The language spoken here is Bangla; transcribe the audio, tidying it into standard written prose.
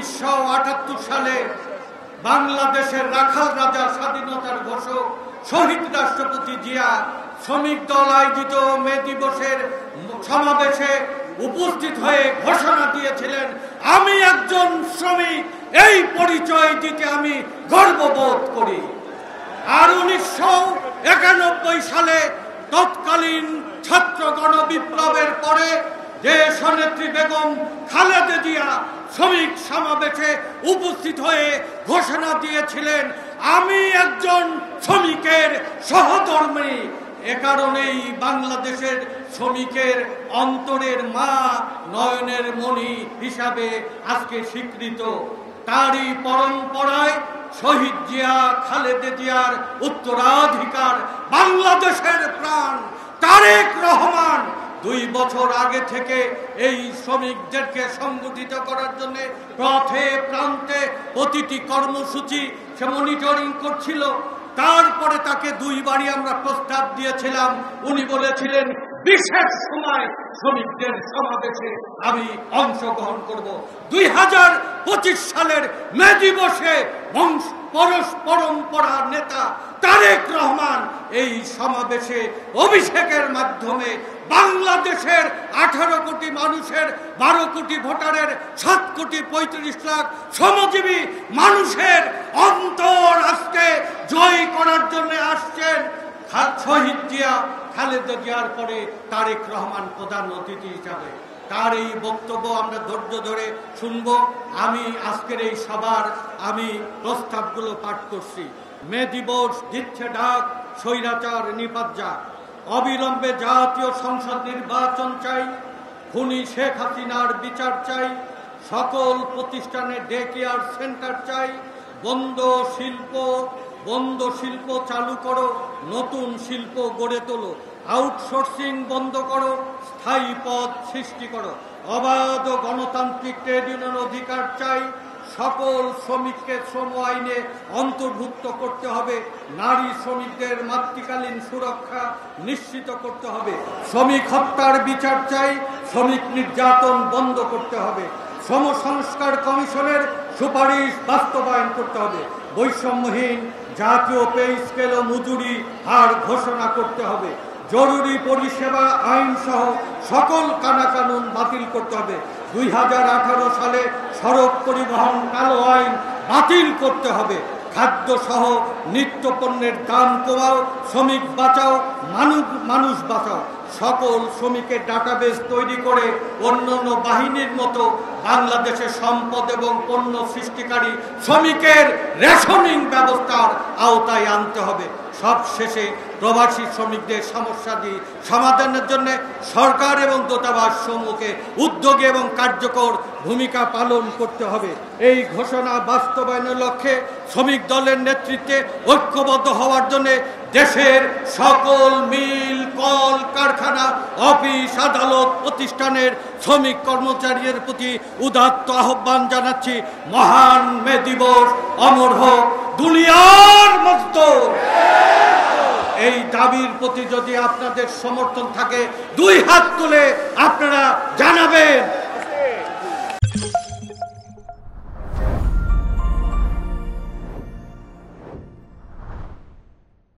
1978 সালে বাংলাদেশের রাখাল রাজা স্বাধীনতার ঘোষক শহীদ রাষ্ট্রপতি জিয়া শ্রমিক দল আয়োজিত মে দিবসের সমাবেশে উপস্থিত হয়ে ঘোষণা দিয়েছিলেন, আমি একজন শ্রমিক, এই পরিচয় দিতে আমি গর্ববোধ করি। আর 1991 সালে তৎকালীন ছাত্র গণবিপ্লবের পরে দেশনেত্রী বেগম খালেদা জিয়া শ্রমিক সমাবেশে উপস্থিত হয়ে ঘোষণা দিয়েছিলেন, আমি একজন শ্রমিকের সহধর্মী। এ কারণেই বাংলাদেশের শ্রমিকের অন্তরের মা, নয়নের মণি হিসাবে আজকে স্বীকৃত। তারই পরম্পরায় শহীদ জিয়া, খালেদা জিয়ার উত্তরাধিকার বাংলাদেশের প্রাণ তারেক রহমান 2 বছর আগে থেকে এই শ্রমিকদেরকে সংগঠিত করার জন্য পথে প্রান্তে প্রতিটি কর্মসূচি সে মনিটরিং করছিল। তারপরে তাকে 2 বারই আমরা প্রস্তাব দিয়েছিলাম, উনি বলেছিলেন বিশেষ সময় শ্রমিকদের সমাবেশে আমি অংশগ্রহণ করব। 2025 সালের মে দিবসে পরম্পরার নেতা তারেক রহমান এই সমাবেশে অভিষেকের মাধ্যমে বাংলাদেশের 18 কোটি মানুষের 12 কোটি ভোটারের 7 কোটি 35 লাখ শ্রমজীবী মানুষের অন্তর আজকে জয় করার জন্য আসছেন। শহীদ জিয়া, খালেদা জিয়ার পরে তারেক রহমান প্রধান অতিথি হিসাবে। তার এই বক্তব্য আমরা ধৈর্য ধরে শুনব। আমি আজকের এই সভার আমি প্রস্তাবগুলো পাঠ করছি। মে দিবস দিচ্ছে ডাক, স্বৈরাচার নিপাত যাক। অবিলম্বে জাতীয় সংসদ নির্বাচন চাই, খুনি শেখ হাসিনার বিচার চাই, সকল প্রতিষ্ঠানে ডে কেয়ার সেন্টার চাই, বন্ধ শিল্প চালু করো, নতুন শিল্প গড়ে তোলো, আউটসোর্সিং বন্ধ করো, স্থায়ী পদ সৃষ্টি করো, অবাধ গণতান্ত্রিক ট্রেড ইউনিয়ন অধিকার চাই, সকল শ্রমিককে শ্রম আইনে অন্তর্ভুক্ত করতে হবে, নারী শ্রমিকদের মাতৃকালীন সুরক্ষা নিশ্চিত করতে হবে, শ্রমিক হত্যার বিচার চাই, শ্রমিক নির্যাতন বন্ধ করতে হবে, শ্রম সংস্কার কমিশনের সুপারিশ বাস্তবায়ন করতে হবে, বৈষম্যহীন জাতীয় পে স্কেল ও মজুরি হার ঘোষণা করতে হবে, জরুরি পরিষেবা আইন সহ সকল কানাকানুন বাতিল করতে হবে, 2018 সালে সড়ক পরিবহন কালো আইন বাতিল করতে হবে, খাদ্য সহ নিত্য পণ্যের দাম কমাও, শ্রমিক বাঁচাও, মানুষ বাঁচাও, সকল শ্রমিকের ডাটাবেস তৈরি করে অন্যান্য বাহিনীর মতো বাংলাদেশের সম্পদ এবং পণ্য সৃষ্টিকারী শ্রমিকের রেশনিং ব্যবস্থার আওতায় আনতে হবে। সবশেষে প্রবাসী শ্রমিকদের সমস্যাদি সমাধানের জন্য সরকার এবং দূতাবাস সমূহকে উদ্যোগী এবং কার্যকর ভূমিকা পালন করতে হবে। এই ঘোষণা বাস্তবায়নের লক্ষ্যে শ্রমিক দলের নেতৃত্বে ঐক্যবদ্ধ হওয়ার জন্য দেশের সকল মিল, কল কারখানা, অফিস, আদালত প্রতিষ্ঠানের শ্রমিক কর্মচারীদের প্রতি উদাত্ত আহ্বান জানাচ্ছি, মহান মে দিবস অমর হোক, দুনিয়ার মজদুর। এই দাবির প্রতি যদি আপনাদের সমর্থন থাকে 2 হাত তুলে আপনারা জানাবেন।